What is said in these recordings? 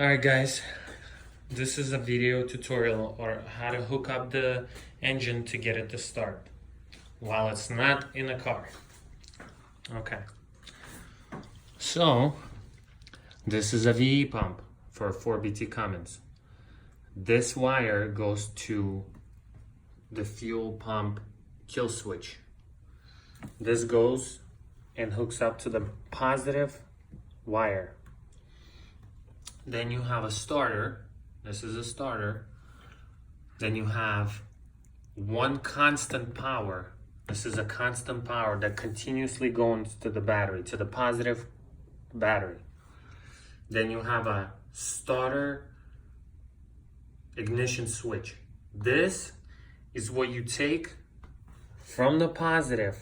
Alright guys, this is a video tutorial on how to hook up the engine to get it to start while it's not in a car. Okay, so this is a VE pump for a 4BT Cummins. This wire goes to the fuel pump kill switch. This goes and hooks up to the positive wire. Then you have a starter. This is a starter. Then you have one constant power. This is a constant power that continuously goes to the battery, to the positive battery. Then you have a starter ignition switch. This is what you take from the positive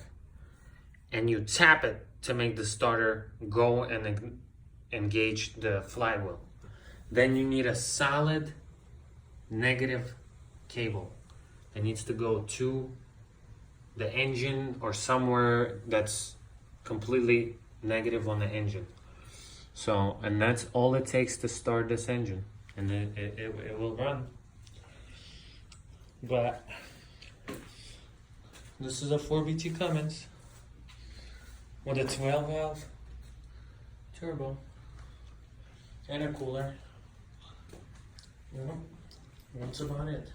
and you tap it to make the starter go and engage the flywheel. Then you need a solid negative cable that needs to go to the engine or somewhere that's completely negative on the engine. So, and that's all it takes to start this engine, and then it will run. But this is a 4BT Cummins with a 12 valve turbo and a cooler. That's about it.